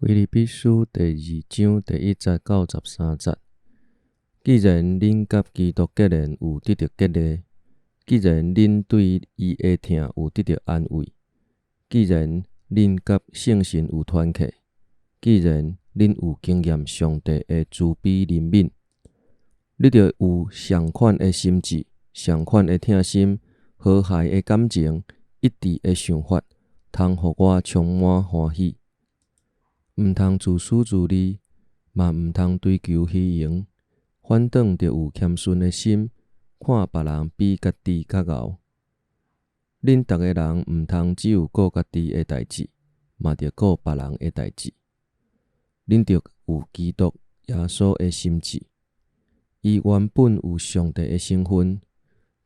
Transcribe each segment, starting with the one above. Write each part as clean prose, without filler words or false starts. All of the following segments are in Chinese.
腓立比书第2章第1节到13节。既然恁甲基督结连有得到激励，既然恁对伊的疼有得到安慰，既然恁甲圣神有团契，既然恁有经验上帝的慈悲怜悯，你着有相款的心志、相款的疼心、和谐的感情、一致的想法，通互我充满欢喜。毋通自私自利，嘛毋通追求虚荣，反倒着有谦逊的心，看别人比家己较敖。恁逐个人毋通只有顾家己的代志，嘛着顾别人的代志。恁着有基督耶稣的心志，伊原本有上帝的身份，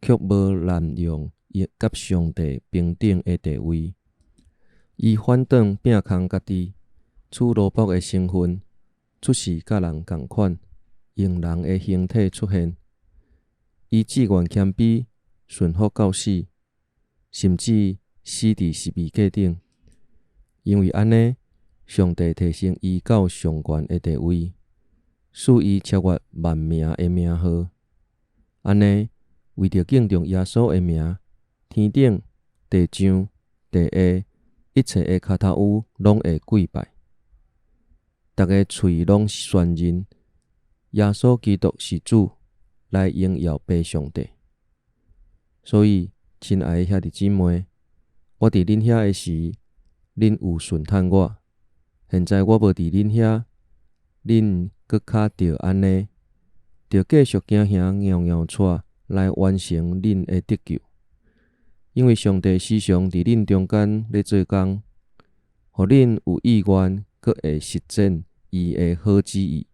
却无滥用伊甲上帝平等的地位，伊反倒摒空家己，取奴仆的身份，出世甲人共款，用人的形体出现。伊志愿谦卑，顺服到死，甚至死伫十字架顶。因为安尼，上帝提升伊到上悬的地位，使伊超越万名的名号。安尼，为着敬重耶稣的名，天顶、地上、地下，一切的骹头趺拢会跪拜。逐个喙拢宣认耶稣基督是主，来荣耀父上帝。所以，亲爱的兄弟姊妹，我伫恁遐的时，恁有顺趁我；现在我无伫恁遐，恁搁较着安尼，着继续行行踉踉带来完成恁的得救。因为上帝时常伫恁中间咧做工，互恁有意愿，搁会实践伊的好旨意。